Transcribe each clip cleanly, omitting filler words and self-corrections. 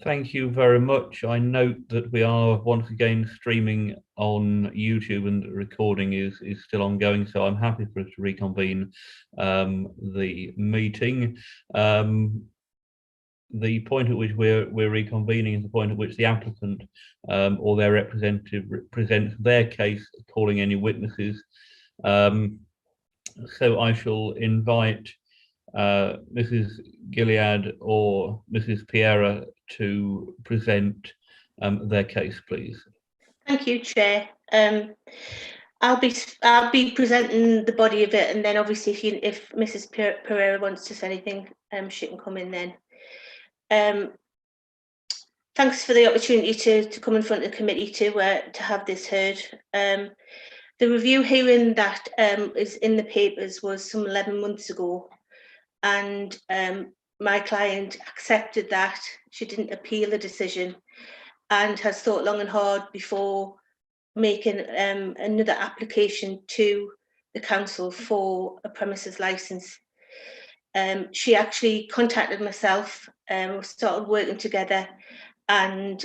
Thank you very much. I note that we are once again streaming on YouTube and the recording is still ongoing, so I'm happy for us to reconvene the meeting. The point at which we're reconvening is the point at which the applicant or their representative presents their case, calling any witnesses. So I shall invite Mrs. Gilead or Mrs. Piera to present their case, please. Thank you, Chair. I'll be presenting the body of it, and then obviously if Mrs. Pereira wants to say anything, she can come in then. Thanks for the opportunity to come in front of the committee to have this heard. The review hearing that is in the papers was some 11 months ago, and my client accepted that. She didn't appeal the decision and has thought long and hard before making another application to the council for a premises licence. She actually contacted myself, we started working together, and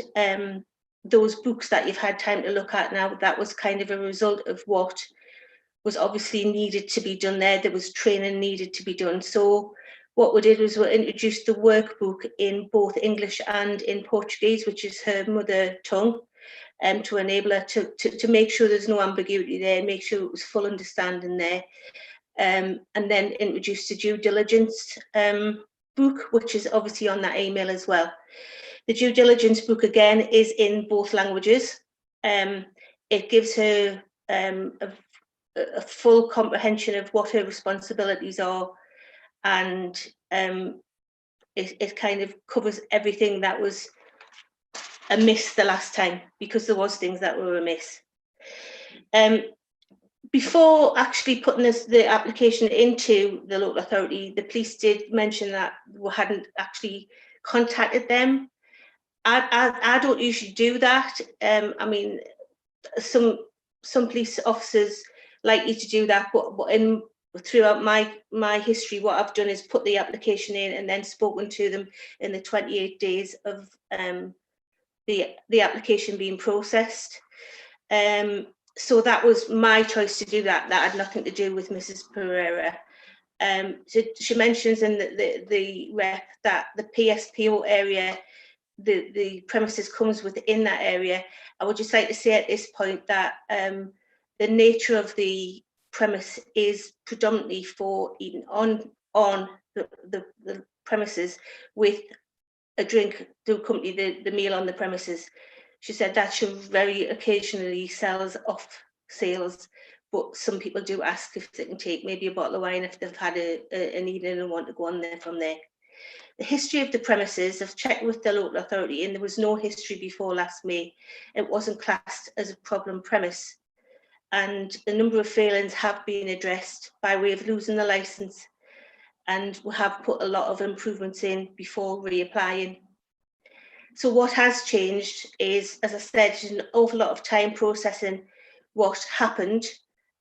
those books that you've had time to look at now, that was kind of a result of what was obviously needed to be done there. There was training needed to be done. So what we did was we introduced the workbook in both English and in Portuguese, which is her mother tongue, to enable her to make sure there's no ambiguity there, make sure it was full understanding there. And then introduced the due diligence book, which is obviously on that email as well. The due diligence book, again, is in both languages. It gives her a full comprehension of what her responsibilities are, and it kind of covers everything that was amiss the last time, because there was things that were amiss. Before actually putting the application into the local authority, the police did mention that we hadn't actually contacted them. I don't usually do that. I mean, some police officers like you to do that, but throughout my history, what I've done is put the application in and then spoken to them in the 28 days of the application being processed. So that was my choice to do that. That had nothing to do with Mrs. Pereira. So she mentions in the rep that the PSPO area, the premises comes within that area. I would just like to say at this point that the nature of the premise is predominantly for eating on the premises with a drink to accompany the meal on the premises. She said that she very occasionally sells off sales, but some people do ask if they can take maybe a bottle of wine if they've had an evening and want to go on there from there. The history of the premises, I've checked with the local authority, and there was no history before last May. It wasn't classed as a problem premise, and a number of failings have been addressed by way of losing the licence, and we have put a lot of improvements in before reapplying. So what has changed is, as I said, there's an awful lot of time processing what happened.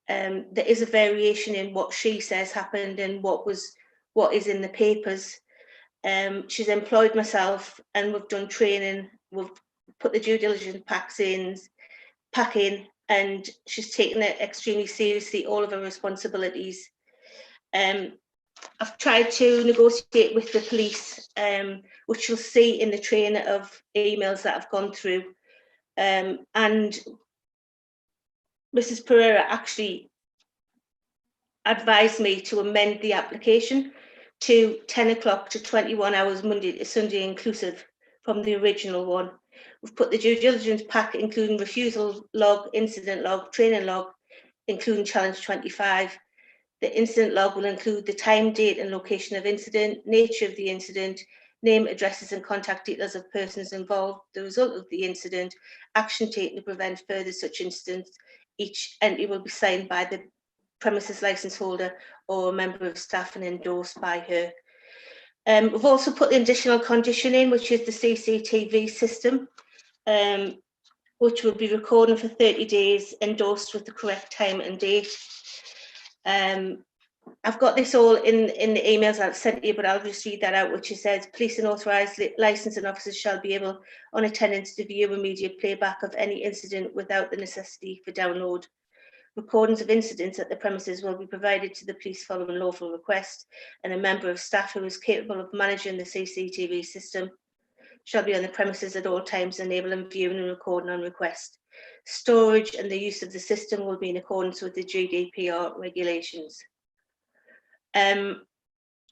There is a variation in what she says happened and what is in the papers. She's employed myself, and we've done training. We've put the due diligence pack in, and she's taken it extremely seriously, all of her responsibilities. I've tried to negotiate with the police, which you'll see in the train of emails that have gone through. And Mrs. Pereira actually advised me to amend the application to 10 o'clock to 21 hours Monday to Sunday inclusive from the original one. We've put the due diligence pack, including refusal log, incident log, training log, including challenge 25. The incident log will include the time, date and location of incident, nature of the incident, name, addresses and contact details of persons involved, the result of the incident, action taken to prevent further such incidents. Each entry will be signed by the premises licence holder or a member of staff and endorsed by her. We've also put the additional condition in, which is the CCTV system, which will be recording for 30 days, endorsed with the correct time and date. I've got this all in the emails I've sent you, but I'll just read that out, which it says, police and authorised licensing officers shall be able, on attendance, to view immediate playback of any incident without the necessity for download. Recordings of incidents at the premises will be provided to the police following lawful request, and a member of staff who is capable of managing the CCTV system shall be on the premises at all times, enabling viewing and recording on request. Storage and the use of the system will be in accordance with the GDPR regulations.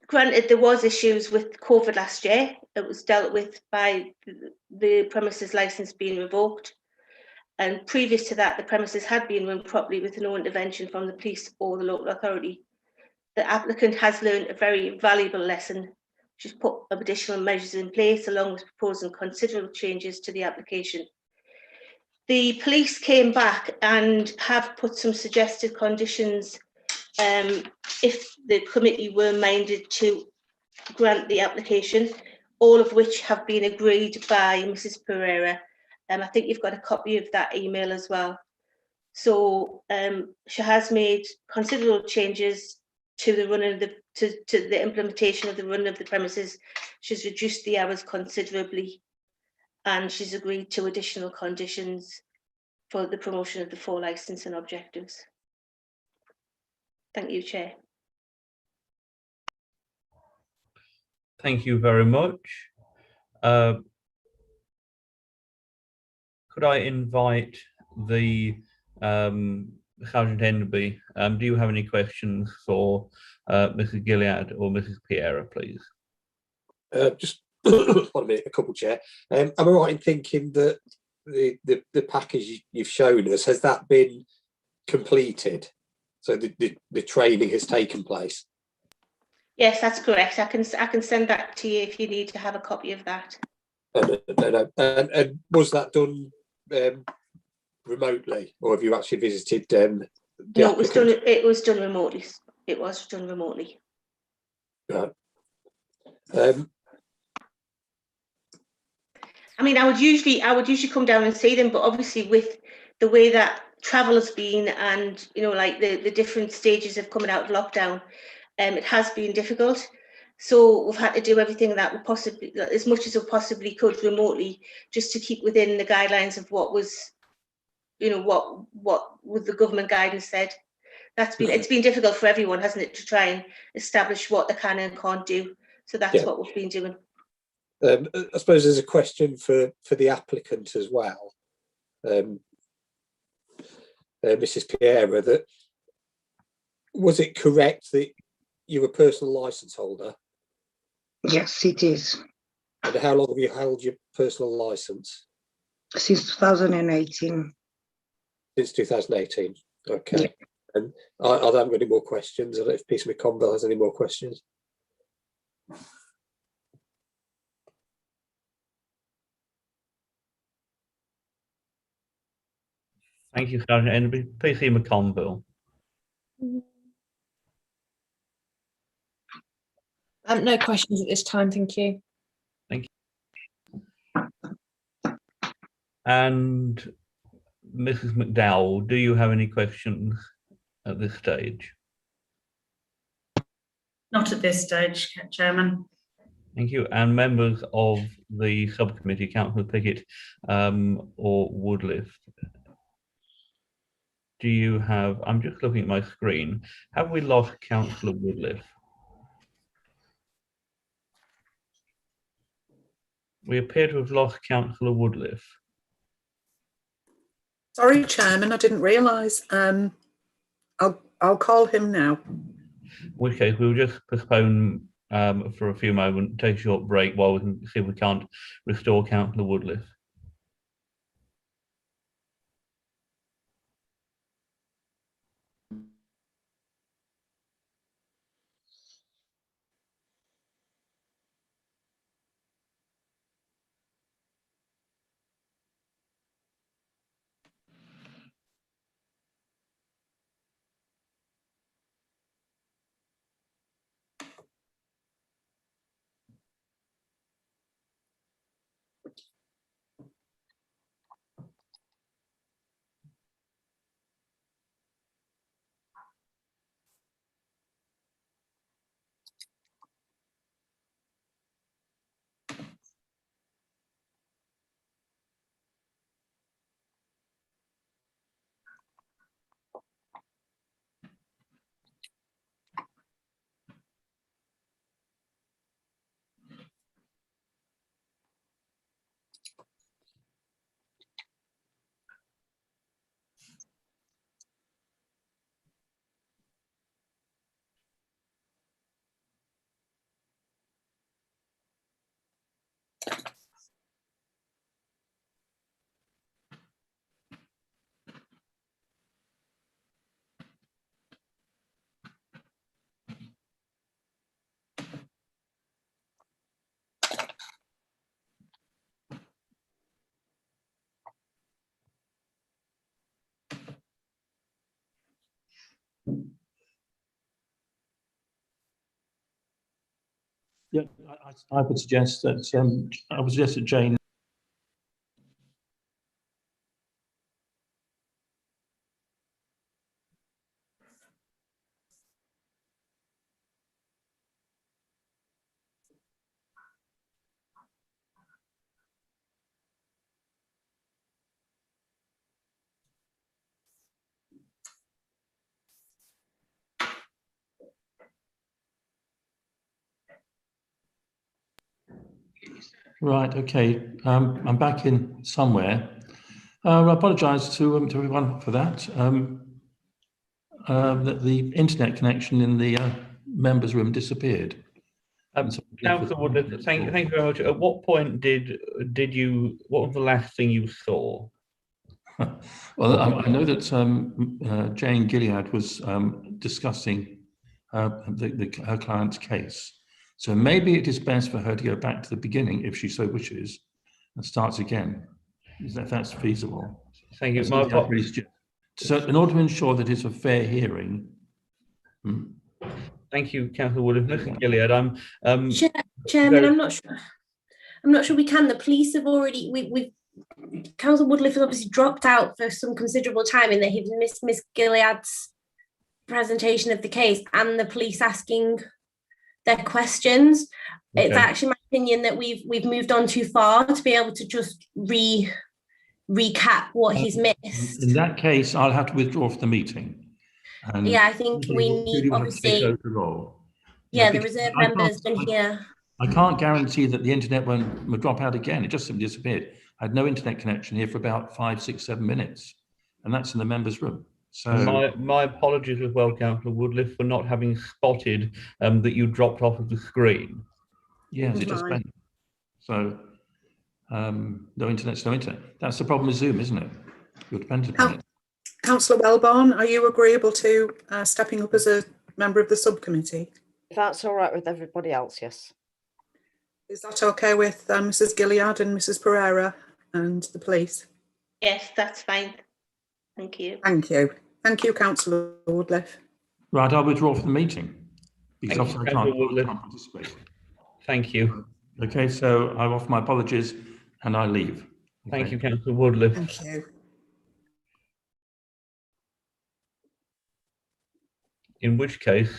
Granted, there was issues with COVID last year. It was dealt with by the premises licence being revoked. And previous to that, the premises had been run properly with no intervention from the police or the local authority. The applicant has learned a very valuable lesson. She's put additional measures in place, along with proposing considerable changes to the application. The police came back and have put some suggested conditions if the committee were minded to grant the application, all of which have been agreed by Mrs. Pereira. I think you've got a copy of that email as well. So she has made considerable changes to the running of to the implementation of the run of the premises. She's reduced the hours considerably, and she's agreed to additional conditions for the promotion of the 4 licensing objectives. Thank you, Chair. Thank you very much. Could I invite the Sergeant Enderby? Do you have any questions for Mrs. Gilead or Mrs. Piera, please? Just one minute, a couple, Chair. Am I right in thinking that the package you've shown us, has that been completed? So the training has taken place? Yes, that's correct. I can send that to you if you need to have a copy of that. No. And was that done remotely, or have you actually visited? No, it was done. It was done remotely. It was done remotely. Right. I mean, I would usually come down and see them, but obviously with the way that travel has been, and like the different stages of coming out of lockdown, it has been difficult. So we've had to do everything that we possibly, as much as we possibly could, remotely, just to keep within the guidelines of what was, what the government guidance said. It's been difficult for everyone, hasn't it, to try and establish what they can and can't do. So that's what we've been doing. I suppose there's a question for the applicant as well, Mrs. Piera, that was it correct that you're a personal licence holder? Yes, it is. And how long have you held your personal licence? Since 2018. Since 2018. Okay. Yeah. And I haven't got any more questions. I don't know if Peter McConville has any more questions. Thank you, Sergeant Enderby. PC McConville. No questions at this time, thank you. Thank you. And Mrs. McDowell, do you have any questions at this stage? Not at this stage, Chairman. Thank you. And members of the subcommittee, Councillor Pickett or Woodliff, do you have, I'm just looking at my screen, have we lost Councillor Woodliff? We appear to have lost Councillor Woodliff. Sorry, Chairman, I didn't realise. I'll call him now. In which case, we'll just postpone for a few moments, take a short break while we can see if we can't restore Councillor Woodliff. Yeah, I would suggest that Jane. Right, okay. I'm back in somewhere. I apologise to everyone for that. The internet connection in the members' room disappeared. Councillor Woodliffe, thank you very much. At what point did you? What was the last thing you saw? Well, I know that Jane Gilead was discussing her client's case. So maybe it is best for her to go back to the beginning, if she so wishes, and starts again. If that's feasible. Thank you. So in order to ensure that it's a fair hearing. Thank you, Councillor Woodliffe. Mr. Gilead, Chairman, I'm not sure we can. The police have already, Councillor Woodliffe has obviously dropped out for some considerable time in that he's missed Miss Gilead's presentation of the case and the police asking their questions. Okay. It's actually my opinion that we've moved on too far to be able to just recap what he's missed. In that case, I'll have to withdraw from the meeting. And yeah, I think we need obviously. The reserve member has been here. I can't guarantee that the internet won't drop out again. It just simply disappeared. I had no internet connection here for about 5, 6, 7 minutes, and that's in the members' room. So my apologies as well, Councillor Woodliffe, for not having spotted that you dropped off of the screen. Yes, it just went. So no internet's no internet. That's the problem with Zoom, isn't it? You're dependent on it. Councillor Wellborn, are you agreeable to stepping up as a member of the subcommittee? If that's all right with everybody else, yes. Is that okay with Mrs. Gilead and Mrs. Pereira and the police? Yes, that's fine. Thank you. Thank you. Thank you, Councillor Woodliffe. Right, I'll withdraw from the meeting because I can't participate. Thank you. Okay, so I offer my apologies and I leave. Okay. Thank you, Councillor Woodliffe. Thank you. In which case,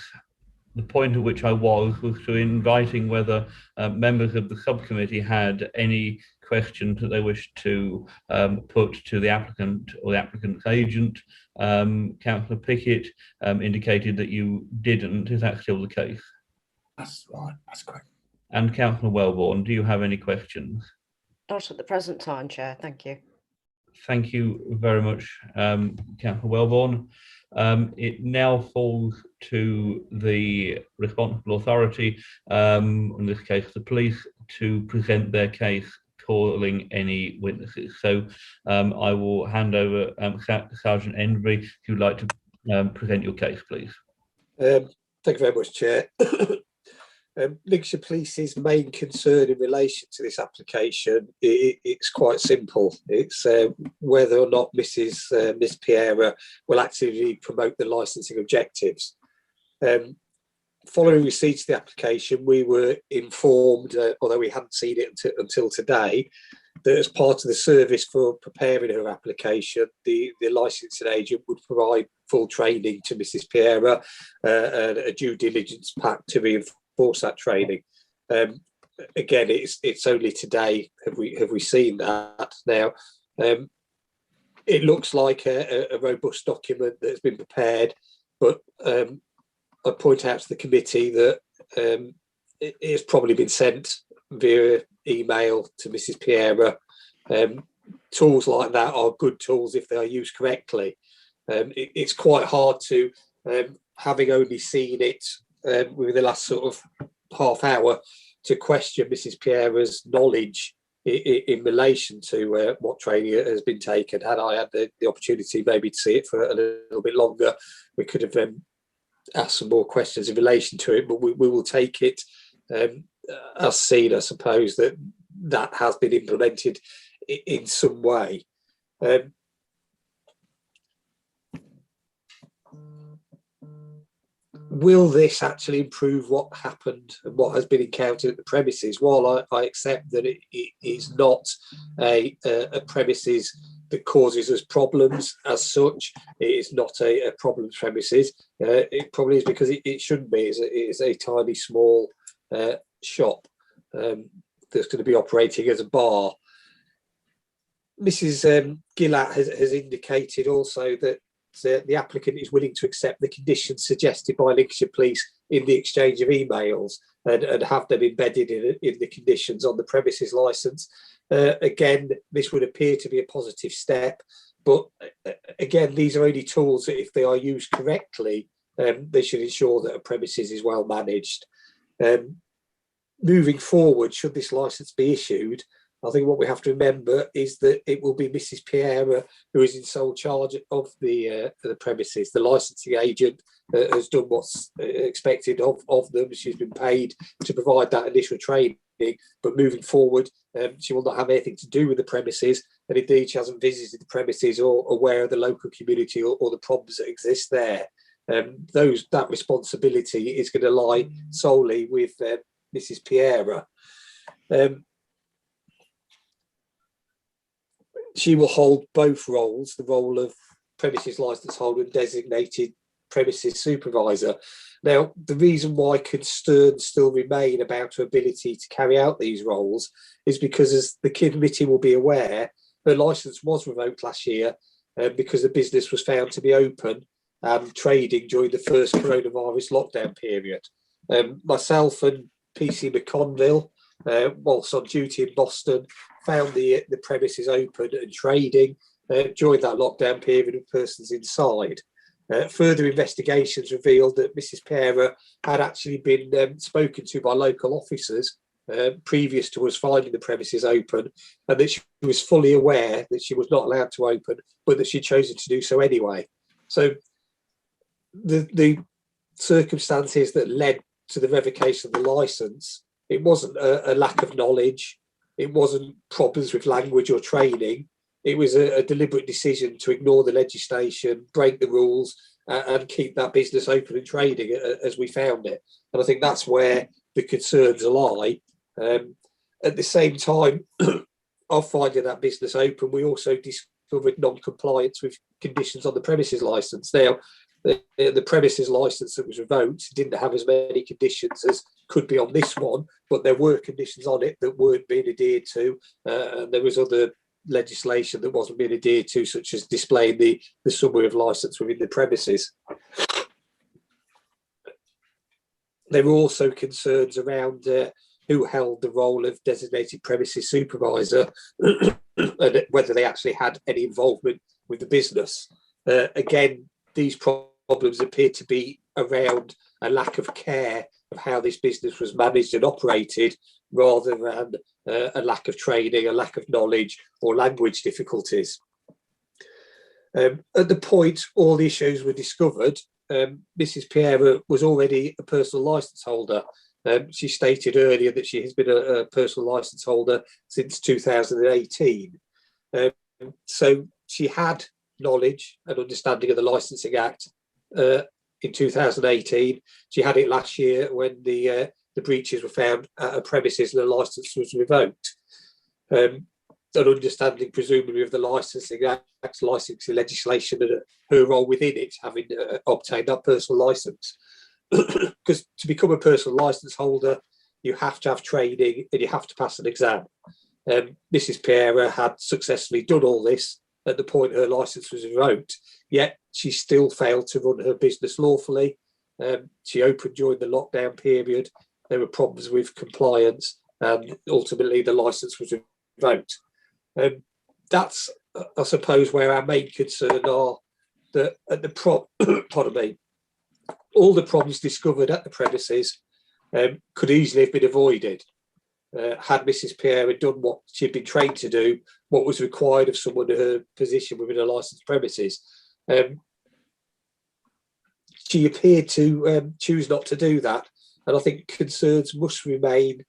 the point at which I was to inviting whether members of the subcommittee had any questions that they wished to put to the applicant or the applicant's agent. Councillor Pickett indicated that you didn't. Is that still the case? That's right. That's correct. And Councillor Wellborn, do you have any questions? Not at the present time, Chair. Thank you. Thank you very much, Councillor Wellborn. It now falls to the responsible authority, in this case the police, to present their case, calling any witnesses. So I will hand over Sergeant Envy, if you'd like to present your case, please. Thank you very much, Chair. Lincolnshire Police's main concern in relation to this application, it's quite simple. It's whether or not Miss Pereira will actively promote the licensing objectives. Following receipt of the application, we were informed, although we hadn't seen it until today, that as part of the service for preparing her application, the licensing agent would provide full training to Mrs. Pereira and a due diligence pack to reinforce that training. Again, it's only today have we seen that. Now, it looks like a robust document that's been prepared, but I point out to the committee that it has probably been sent via email to Mrs. Pereira. Tools like that are good tools if they are used correctly. It's quite hard to, having only seen it within the last sort of half hour, to question Mrs. Pereira's knowledge in relation to what training has been taken. Had I had the opportunity maybe to see it for a little bit longer, we could have asked some more questions in relation to it, but we will take it as seen, I suppose, that has been implemented in some way. will this actually improve what happened and what has been encountered at the premises? While I accept that it is not a premises that causes us problems as such, it is not a problem premises. It probably is because it shouldn't be. It is a tiny, small shop that's going to be operating as a bar. Mrs. Gillett has indicated also that the applicant is willing to accept the conditions suggested by Lincolnshire Police in the exchange of emails and have them embedded in the conditions on the premises licence. Again, this would appear to be a positive step, but again, these are only tools that if they are used correctly, they should ensure that a premises is well managed. Moving forward, should this licence be issued, I think what we have to remember is that it will be Mrs. Piera who is in sole charge of the premises. The licensing agent has done what's expected of them. She's been paid to provide that initial training, but moving forward, she will not have anything to do with the premises. And indeed, she hasn't visited the premises or aware of the local community or the problems that exist there. That responsibility is going to lie solely with Mrs. Piera. She will hold both roles, the role of premises licence holder and designated premises supervisor. Now, the reason why concerns still remain about her ability to carry out these roles is because, as the committee will be aware, her licence was revoked last year because the business was found to be open and trading during the first coronavirus lockdown period. Myself and PC McConville, whilst on duty in Boston, found the premises open and trading during that lockdown period with persons inside. Further investigations revealed that Mrs. Piera had actually been spoken to by local officers previous to us finding the premises open, and that she was fully aware that she was not allowed to open, but that she'd chosen to do so anyway. So the circumstances that led to the revocation of the licence, it wasn't a lack of knowledge, it wasn't problems with language or training, it was a deliberate decision to ignore the legislation, break the rules, and keep that business open and trading as we found it. And I think that's where the concerns lie. At the same time of finding that business open, we also discovered non-compliance with conditions on the premises licence. Now, the premises licence that was revoked didn't have as many conditions as could be on this one, but there were conditions on it that weren't being adhered to, and there was other legislation that wasn't being adhered to, such as displaying the summary of licence within the premises. There were also concerns around who held the role of designated premises supervisor and whether they actually had any involvement with the business. Again, these problems appear to be around a lack of care of how this business was managed and operated, rather than a lack of training, a lack of knowledge, or language difficulties. At the point all the issues were discovered, Mrs. Piera was already a personal licence holder. She stated earlier that she has been a personal licence holder since 2018. So she had knowledge and understanding of the Licensing Act in 2018. She had it last year when the breaches were found at a premises and the licence was revoked. An understanding presumably of the Licensing Act, licensing legislation, and her role within it, having obtained that personal licence. Because to become a personal licence holder, you have to have training and you have to pass an exam. Mrs. Piera had successfully done all this at the point her licence was revoked, yet she still failed to run her business lawfully. She opened during the lockdown period. There were problems with compliance, and ultimately the licence was revoked. That's, I suppose, where our main concern are. That at the pardon me, all the problems discovered at the premises could easily have been avoided had Mrs. Piera done what she'd been trained to do, what was required of someone in her position within a licensed premises. She appeared to choose not to do that, and I think concerns must remain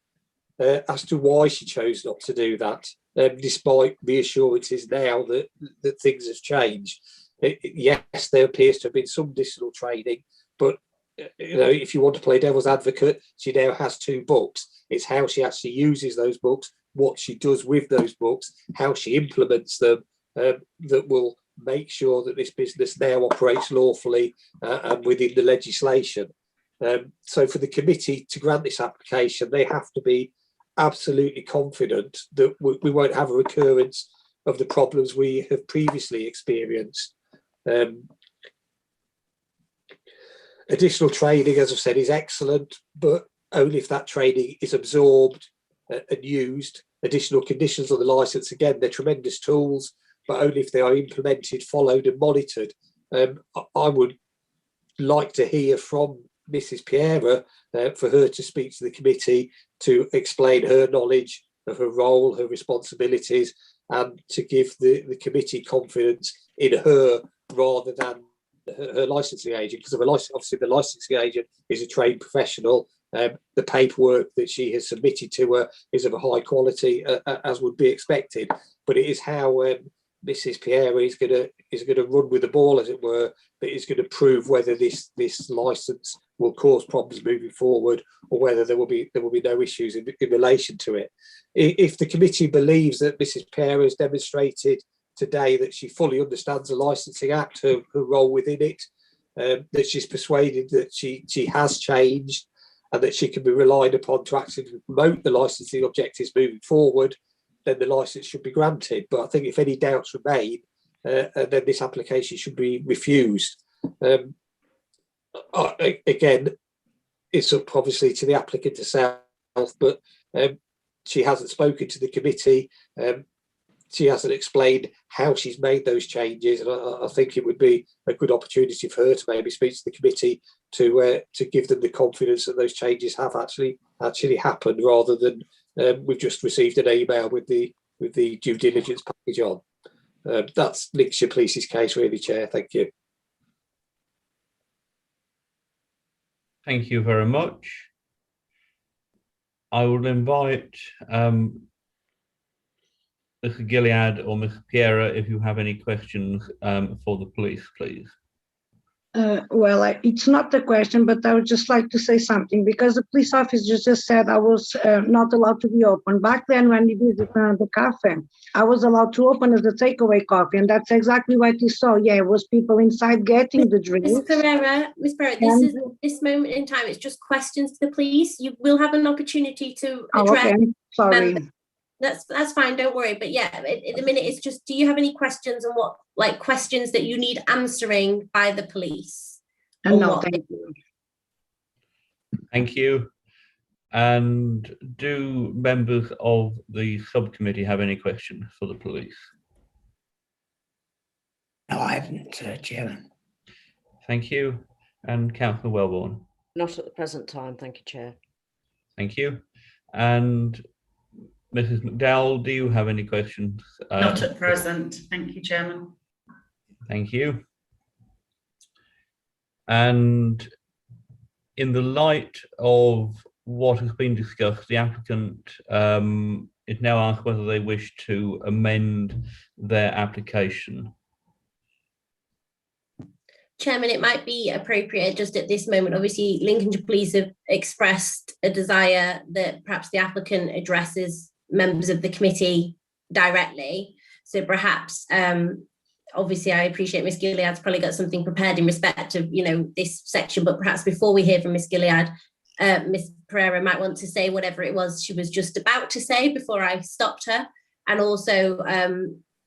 as to why she chose not to do that, despite reassurances now that things have changed. Yes, there appears to have been some additional training, but you know, if you want to play devil's advocate, she now has 2 books. It's how she actually uses those books, what she does with those books, how she implements them, that will make sure that this business now operates lawfully and within the legislation. So for the committee to grant this application, they have to be absolutely confident that we won't have a recurrence of the problems we have previously experienced. Additional training, as I've said, is excellent, but only if that training is absorbed and used. Additional conditions on the licence, again, they're tremendous tools, but only if they are implemented, followed and monitored. I would like to hear from Mrs. Piera for her to speak to the committee to explain her knowledge of her role, her responsibilities, and to give the committee confidence in her rather than her licensing agent, because obviously the licensing agent is a trained professional. The paperwork that she has submitted to her is of a high quality, as would be expected. But it is how Mrs. Piera is going to run with the ball, as it were, that is going to prove whether this license will cause problems moving forward, or whether there will be no issues in relation to it. If the committee believes that Mrs. Piera has demonstrated today that she fully understands the Licensing Act, her role within it, that she's persuaded that she has changed and that she can be relied upon to actually promote the licensing objectives moving forward, then the licence should be granted. But I think if any doubts remain, then this application should be refused. Again, it's up obviously to the applicant herself, but she hasn't spoken to the committee. She hasn't explained how she's made those changes, and I think it would be a good opportunity for her to maybe speak to the committee to give them the confidence that those changes have actually happened, rather than we've just received an email with the due diligence package on. That's Lincolnshire Police's case, really, Chair. Thank you. Thank you very much. I will invite Mr. Gilead or Ms. Piera, if you have any questions for the police, please. Well, it's not the question, but I would just like to say something, because the police officer just said I was not allowed to be open. Back then, when we did the cafe, I was allowed to open as a takeaway coffee, and that's exactly what you saw. Yeah, it was people inside getting the drinks. Ms. Pereira, this moment in time, it's just questions to the police. You will have an opportunity to address. Okay. Sorry. That's fine, don't worry. But yeah, at the minute, it's just, do you have any questions on what, like, questions that you need answering by the police? No, thank you. Thank you. And do members of the subcommittee have any questions for the police? No, I haven't, Chairman. Thank you. And Councillor Wellborn? Not at the present time, thank you, Chair. Thank you. And Mrs. McDowell, do you have any questions? Not at present, thank you, Chairman. Thank you. And in the light of what has been discussed, the applicant is now asked whether they wish to amend their application. Chairman, it might be appropriate just at this moment. Obviously, Lincolnshire Police have expressed a desire that perhaps the applicant addresses members of the committee directly. So perhaps, obviously, I appreciate Ms. Gilead's probably got something prepared in respect of, this section, but perhaps before we hear from Ms. Gilead, Ms. Pereira might want to say whatever it was she was just about to say before I stopped her, and also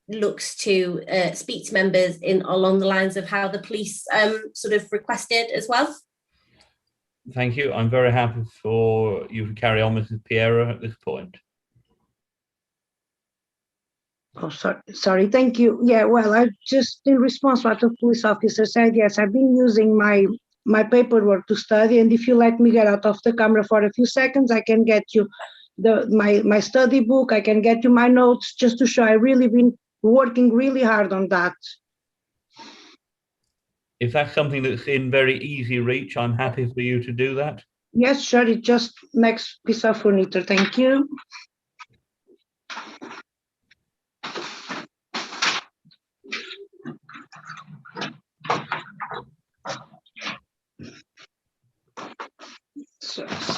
looks to speak to members along the lines of how the police sort of requested as well. Thank you. I'm very happy for you to carry on, Mrs. Piera, at this point. Oh, sorry. Thank you. Yeah, well, I just, in response to what the police officer said, yes, I've been using my paperwork to study, and if you let me get out of the camera for a few seconds, I can get you my study book, I can get you my notes, just to show I really been working really hard on that. If that's something that's in very easy reach, I'm happy for you to do that. Yes, sure. It's just next piece of furniture. Thank you.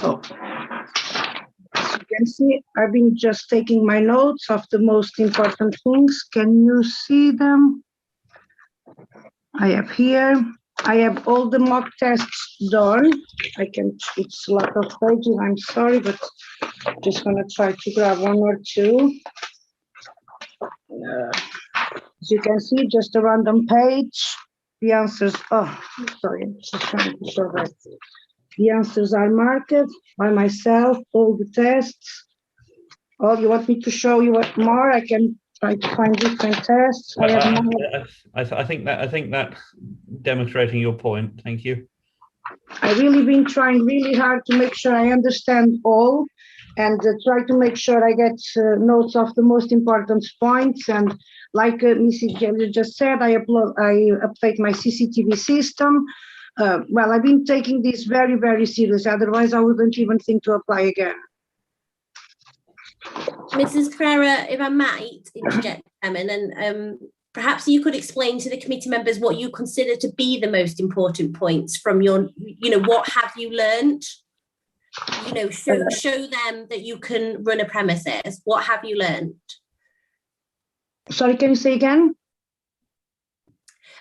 So, as you can see, I've been just taking my notes of the most important things. Can you see them? I have here, I have all the mock tests done. It's a lot of pages, I'm sorry, but I'm just gonna try to grab one or two. As you can see, just a random page. The answers, sorry, I'm just trying to show that. The answers are marked by myself, all the tests. Oh, you want me to show you what more? I can try to find different tests. I think that's demonstrating your point. Thank you. I've really been trying really hard to make sure I understand all and try to make sure I get notes of the most important points. And like Mrs. Gelliard just said, I update my CCTV system. Well, I've been taking this very, very serious. Otherwise, I wouldn't even think to apply again. Mrs. Pereira, if I might interject, Chairman, and perhaps you could explain to the committee members what you consider to be the most important points from your, what have you learned? Show them that you can run a premises. What have you learned? Sorry, can you say again?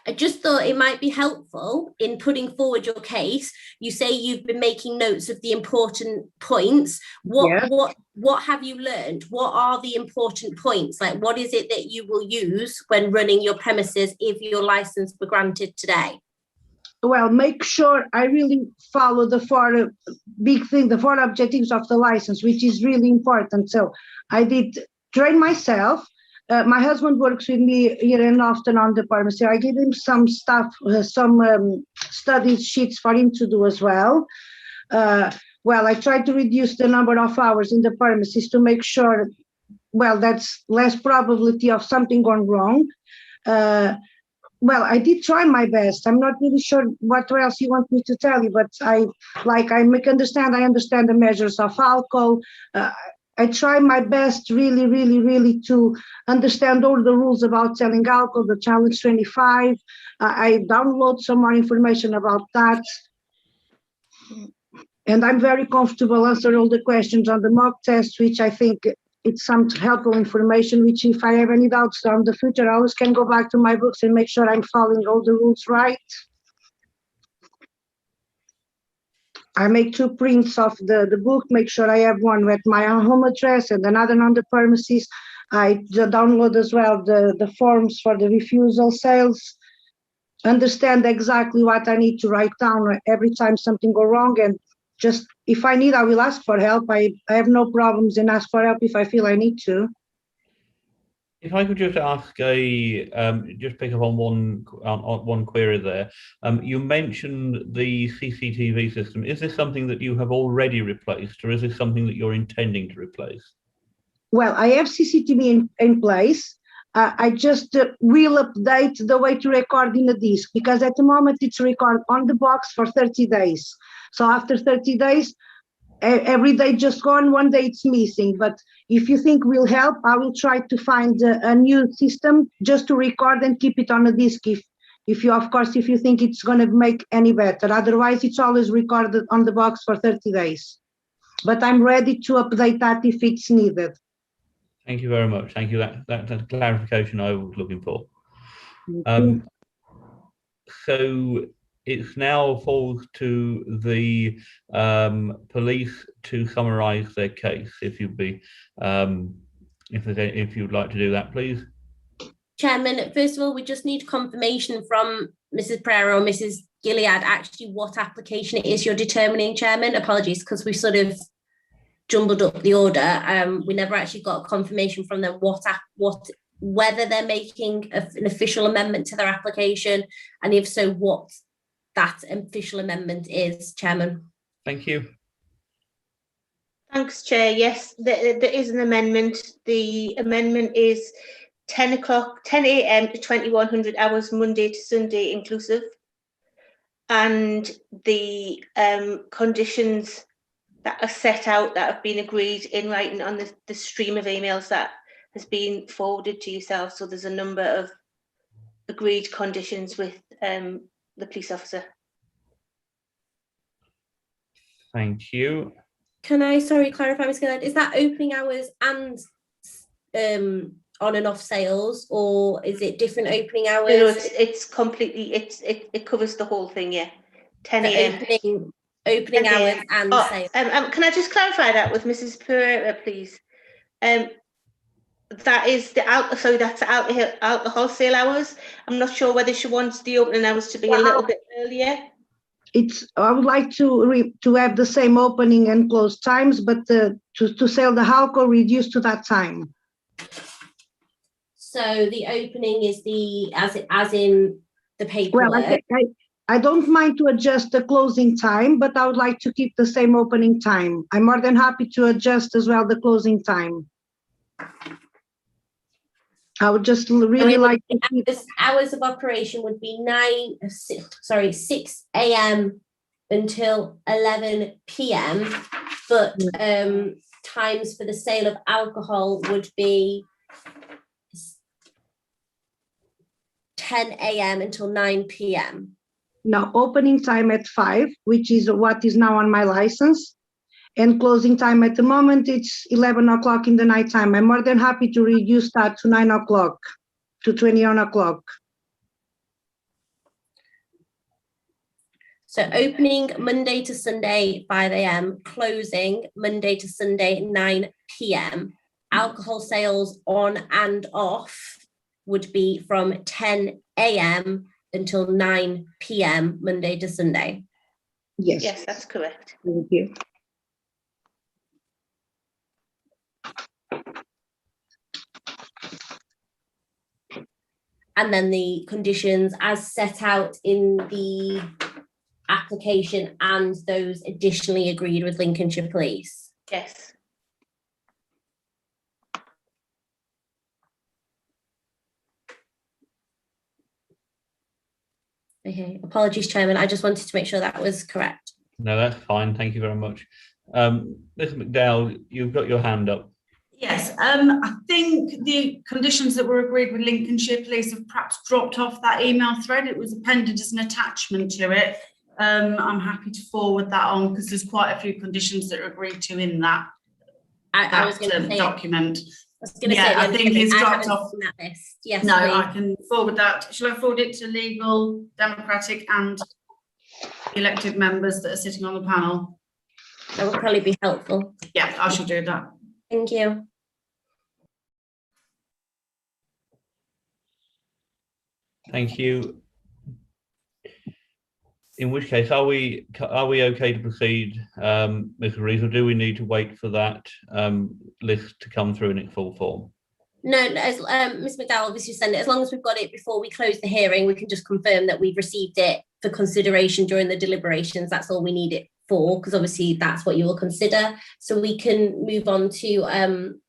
I just thought it might be helpful in putting forward your case. You say you've been making notes of the important points. What have you learned? What are the important points? Like, what is it that you will use when running your premises if your license were granted today? Well, make sure I really follow the four objectives of the license, which is really important. So I did train myself. My husband works with me here and often on the premises. I give him some stuff, some study sheets for him to do as well. Well, I try to reduce the number of hours in the premises to make sure, well, that's less probability of something going wrong. Well, I did try my best. I'm not really sure what else you want me to tell you, but I understand the measures of alcohol. I try my best really, really, really to understand all the rules about selling alcohol, the Challenge 25. I download some more information about that. And I'm very comfortable answering all the questions on the mock test, which I think it's some helpful information, which if I have any doubts on the future, I always can go back to my books and make sure I'm following all the rules right. I make 2 prints of the book, make sure I have one with my home address and another on the premises. I download as well the forms for the refusal sales, understand exactly what I need to write down every time something goes wrong, and just if I need, I will ask for help. I have no problems in ask for help if I feel I need to. If I could just ask just pick up on one query there. You mentioned the CCTV system. Is this something that you have already replaced, or is this something that you're intending to replace? Well, I have CCTV in place. I just will update the way to record in a disk, because at the moment it's recorded on the box for 30 days. So after 30 days, every day just gone, one day it's missing. But if you think will help, I will try to find a new system just to record and keep it on a disk if you think it's going to make any better. Otherwise, it's always recorded on the box for 30 days. But I'm ready to update that if it's needed. Thank you very much. Thank you. That's clarification I was looking for. So it's now falls to the police to summarise their case. If you'd like to do that, please. Chairman, first of all, we just need confirmation from Mrs. Pereira or Mrs. Gilead actually what application it is you're determining, Chairman. Apologies, because we sort of jumbled up the order. We never actually got confirmation from them whether they're making an official amendment to their application, and if so, what that official amendment is, Chairman. Thank you. Thanks, Chair. Yes, there is an amendment. The amendment is 10 a.m. to 2100 hours, Monday to Sunday inclusive. And the conditions that are set out that have been agreed in writing on the stream of emails that has been forwarded to yourself. So there's a number of agreed conditions with the police officer. Thank you. Can I, sorry, clarify, Ms. Gillard, is that opening hours and on and off sales, or is it different opening hours? No, it's completely, it covers the whole thing, yeah. 10 So a.m. opening 10 hours a.m. and Oh, sales. can I just clarify that with Mrs. Pereira, please? That is so that's alcohol sale hours. I'm not sure whether she wants the opening hours to be a little bit earlier. I would like to have the same opening and close times, but to sell the alcohol reduced to that time. So the opening is as in the paperwork. Well, I don't mind to adjust the closing time, but I would like to keep the same opening time. I'm more than happy to adjust as well the closing time. I would just really like to keep hours of operation would be 6 a.m. until 11 p.m. But times for the sale of alcohol would be 10 a.m. until 9 p.m. Now, opening time at 5, which is what is now on my license, and closing time at the moment, it's 11 o'clock in the night time. I'm more than happy to reduce that to 9 o'clock, to 21 o'clock. So opening Monday to Sunday, 5 a.m., closing Monday to Sunday, 9 p.m. Alcohol sales on and off would be from 10 a.m. until 9 p.m. Monday to Sunday. Yes. Yes, that's correct. Thank you. And then the conditions as set out in the application and those additionally agreed with Lincolnshire Police. Yes. Okay, apologies, Chairman. I just wanted to make sure that was correct. No, that's fine. Thank you very much. Mr. McDowell, you've got your hand up. Yes, I think the conditions that were agreed with Lincolnshire Police have perhaps dropped off that email thread. It was appended as an attachment to it. I'm happy to forward that on because there's quite a few conditions that are agreed to in that I was going to say document. I think it's dropped off that list. Yes, no, please. I can forward that. Shall I forward it to legal, democratic, and elected members that are sitting on the panel? That would probably be helpful. Yeah, I shall do that. Thank you. Thank you. In which case, are we okay to proceed, Ms. Rees, or do we need to wait for that list to come through in its full form? No, as Ms. McDowell obviously sent it. As long as we've got it before we close the hearing, we can just confirm that we've received it for consideration during the deliberations. That's all we need it for, because obviously that's what you will consider. So we can move on to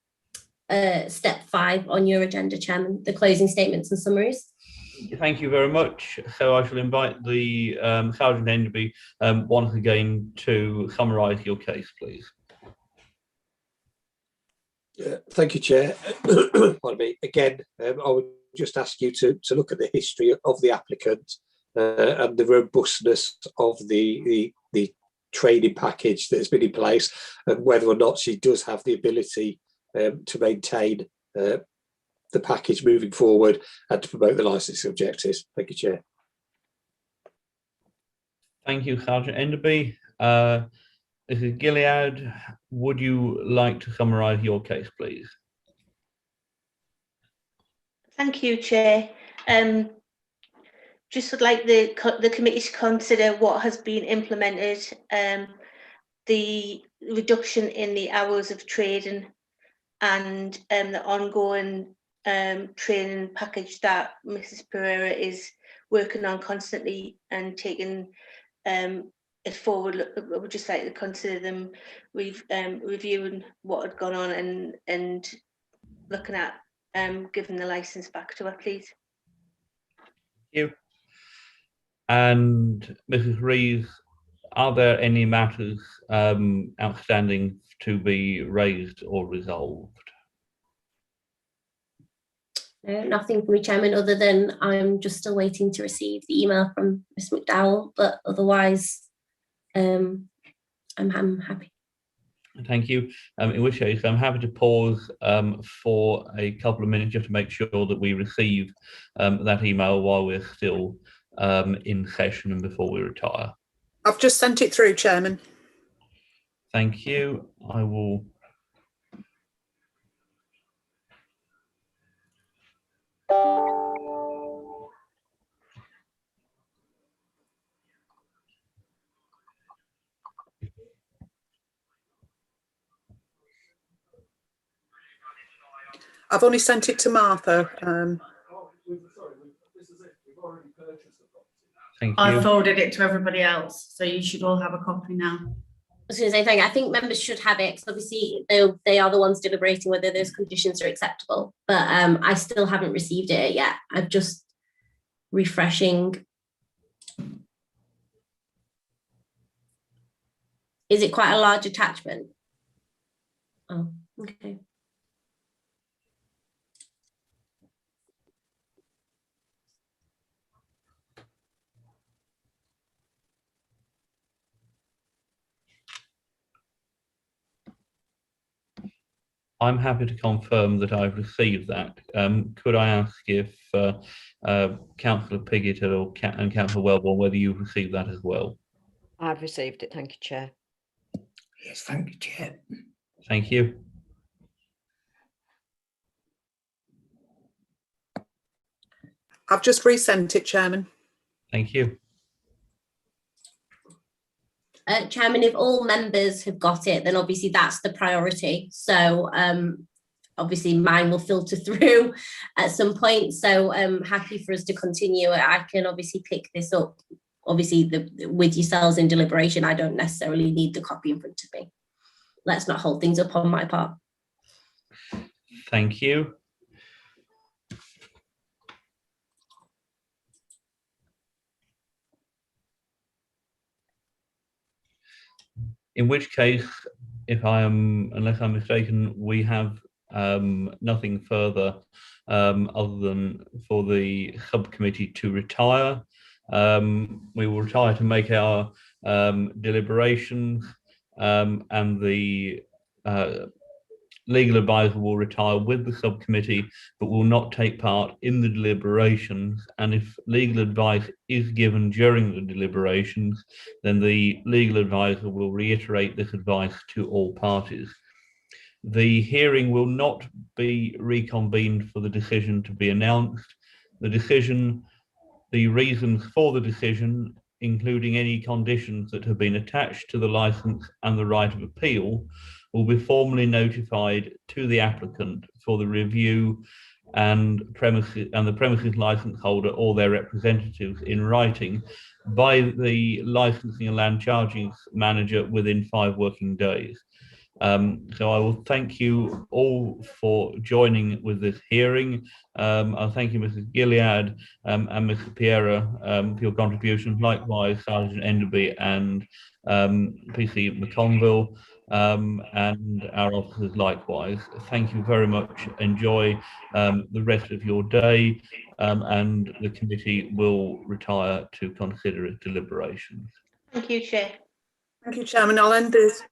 step 5 on your agenda, Chairman, the closing statements and summaries. Thank you very much. So I shall invite the Sergeant Enderby once again to summarise your case, please. Thank you, Chair. Pardon me. Again, I would just ask you to look at the history of the applicant and the robustness of the training package that has been in place, and whether or not she does have the ability to maintain the package moving forward and to promote the licensing objectives. Thank you, Chair. Thank you, Sergeant Enderby. Mrs. Gilead, would you like to summarise your case, please? Thank you, Chair. Just would like the committee to consider what has been implemented, the reduction in the hours of trading and the ongoing training package that Mrs. Pereira is working on constantly and taking it forward. I would just like to consider them reviewing what had gone on and looking at giving the licence back to her, please. Thank you. And Mrs. Rees, are there any matters outstanding to be raised or resolved? No, nothing from me, Chairman, other than I'm just still waiting to receive the email from Ms. McDowell, but otherwise I'm happy. Thank you. In which case, I'm happy to pause for a couple of minutes just to make sure that we receive that email while we're still in session and before we retire. I've just sent it through, Chairman. Thank you. I will. I've only sent it to Martha. Thank you. I forwarded it to everybody else, so you should all have a copy now. I was going to say, I think members should have it, because obviously they are the ones deliberating whether those conditions are acceptable. But I still haven't received it yet. I'm just refreshing. Is it quite a large attachment? Oh, okay. I'm happy to confirm that I've received that. Could I ask if Councillor Piggott and Councillor Wellborn whether you've received that as well? I've received it. Thank you, Chair. Yes, thank you, Chair. Thank you. I've just resent it, Chairman. Thank you. Chairman, if all members have got it, then obviously that's the priority. So obviously mine will filter through at some point. So I'm happy for us to continue. I can obviously pick this up, obviously with yourselves in deliberation. I don't necessarily need the copy in front of me. Let's not hold things up on my part. Thank you. In which case, unless I'm mistaken, we have nothing further other than for the subcommittee to retire. We will retire to make our deliberations, and the legal advisor will retire with the subcommittee, but will not take part in the deliberations. And if legal advice is given during the deliberations, then the legal advisor will reiterate this advice to all parties. The hearing will not be reconvened for the decision to be announced. The reasons for the decision, including any conditions that have been attached to the licence and the right of appeal, will be formally notified to the applicant for the review and the premises licence holder or their representatives in writing by the licensing and land charging manager within 5 working days. So I will thank you all for joining with this hearing. I'll thank you, Mrs. Gilead and Mr. Piera, for your contributions. Likewise, Sergeant Enderby and PC McConville, and our officers likewise. Thank you very much. Enjoy the rest of your day, and the committee will retire to consider its deliberations. Thank you, Chair. Thank you, Chairman. I'll end this.